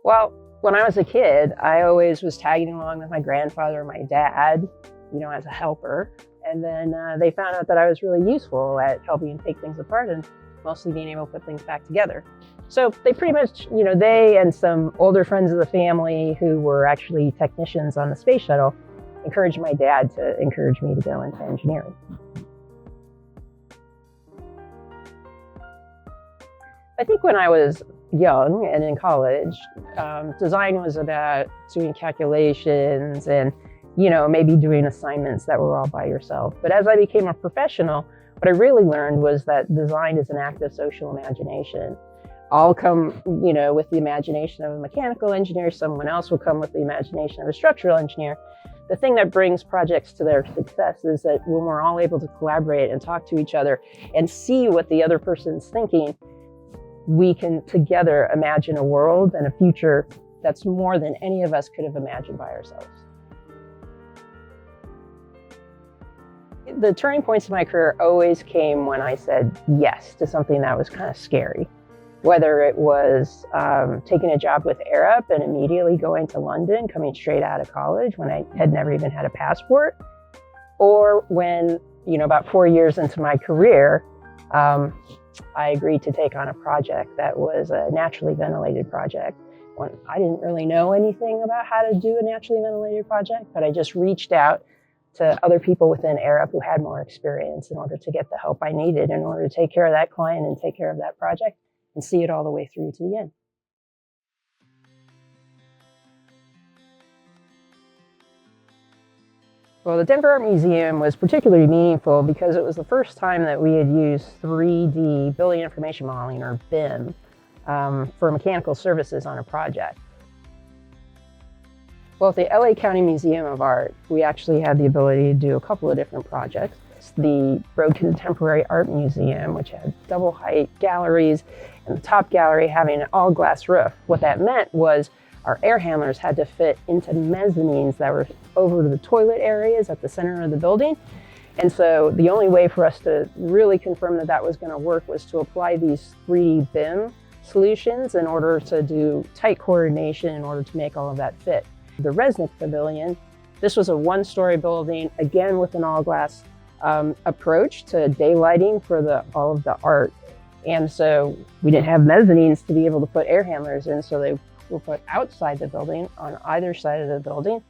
Well, when I was a kid, I always was tagging along with my grandfather and my dad, as a helper. And then they found out that I was really useful at helping take things apart and mostly being able to put things back together. So they pretty much, they and some older friends of the family who were actually technicians on the space shuttle encouraged my dad to encourage me to go into engineering. I think when I was young and in college, design was about doing calculations and, maybe doing assignments that were all by yourself. But as I became a professional, what I really learned was that design is an act of social imagination. I'll come, with the imagination of a mechanical engineer. Someone else will come with the imagination of a structural engineer. The thing that brings projects to their success is that when we're all able to collaborate and talk to each other and see what the other person's thinking, we can together imagine a world and a future that's more than any of us could have imagined by ourselves. The turning points of my career always came when I said yes to something that was kind of scary. Whether it was taking a job with Arup and immediately going to London, coming straight out of college when I had never even had a passport, or when, about 4 years into my career, I agreed to take on a project that was a naturally ventilated project. When I didn't really know anything about how to do a naturally ventilated project, but I just reached out to other people within Arup who had more experience in order to get the help I needed in order to take care of that client and take care of that project and see it all the way through to the end. Well, the Denver Art Museum was particularly meaningful because it was the first time that we had used 3D building information modeling, or BIM, for mechanical services on a project. Well, at the LA County Museum of Art, we actually had the ability to do a couple of different projects. The Broad Contemporary Art Museum, which had double height galleries, and the top gallery having an all glass roof. What that meant was our air handlers had to fit into mezzanines that were over the toilet areas at the center of the building. And so the only way for us to really confirm that that was going to work was to apply these 3D BIM solutions in order to do tight coordination in order to make all of that fit. The Resnick Pavilion, this was a one-story building, again with an all-glass approach to daylighting for all of the art. And so we didn't have mezzanines to be able to put air handlers in, so they were put outside the building on either side of the building.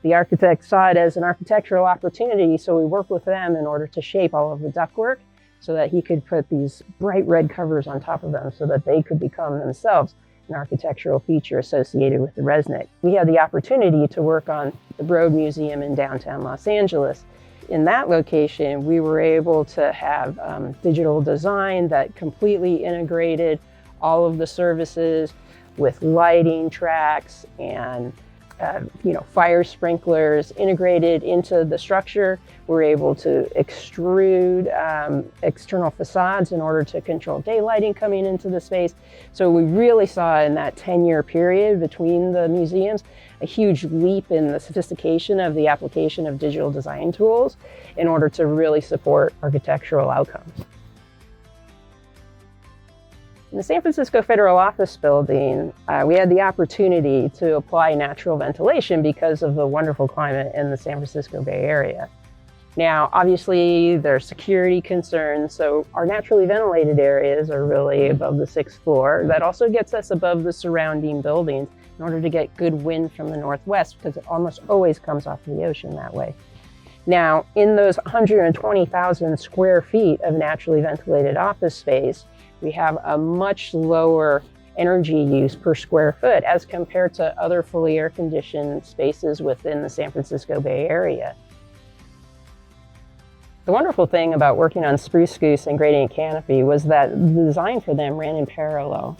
The architect saw it as an architectural opportunity, so we worked with them in order to shape all of the ductwork so that he could put these bright red covers on top of them so that they could become themselves an architectural feature associated with the Resnick. We had the opportunity to work on the Broad Museum in downtown Los Angeles. In that location, we were able to have digital design that completely integrated all of the services with lighting tracks and fire sprinklers integrated into the structure. We're able to extrude external facades in order to control daylighting coming into the space. So we really saw in that 10-year period between the museums a huge leap in the sophistication of the application of digital design tools in order to really support architectural outcomes. In the San Francisco Federal Office Building, we had the opportunity to apply natural ventilation because of the wonderful climate in the San Francisco Bay Area. Now, obviously, there are security concerns, so our naturally ventilated areas are really above the 6th floor. That also gets us above the surrounding buildings in order to get good wind from the northwest, because it almost always comes off the ocean that way. Now, in those 120,000 square feet of naturally ventilated office space, we have a much lower energy use per square foot as compared to other fully air-conditioned spaces within the San Francisco Bay Area. The wonderful thing about working on Spruce Goose and Gradient Canopy was that the design for them ran in parallel.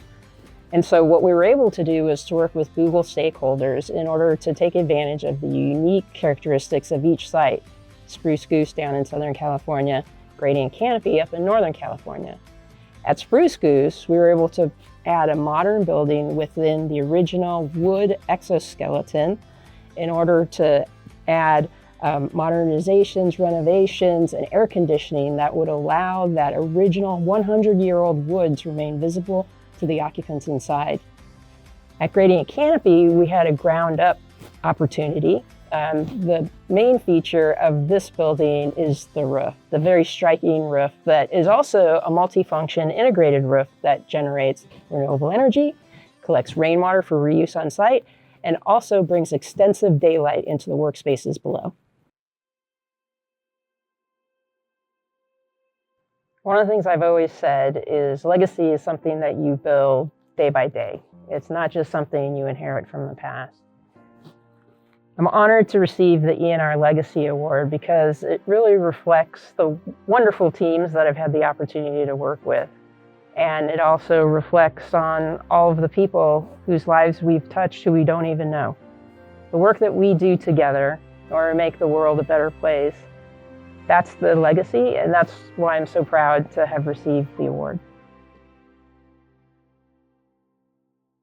And so what we were able to do was to work with Google stakeholders in order to take advantage of the unique characteristics of each site. Spruce Goose down in Southern California, Gradient Canopy up in Northern California. At Spruce Goose, we were able to add a modern building within the original wood exoskeleton in order to add modernizations, renovations, and air conditioning that would allow that original 100-year-old wood to remain visible to the occupants inside. At Gradient Canopy, we had a ground-up opportunity. The main feature of this building is the roof, the very striking roof that is also a multifunction integrated roof that generates renewable energy, collects rainwater for reuse on site, and also brings extensive daylight into the workspaces below. One of the things I've always said is legacy is something that you build day by day. It's not just something you inherit from the past. I'm honored to receive the ENR Legacy Award because it really reflects the wonderful teams that I've had the opportunity to work with. And it also reflects on all of the people whose lives we've touched who we don't even know. The work that we do together in order to make the world a better place, that's the legacy, and that's why I'm so proud to have received the award.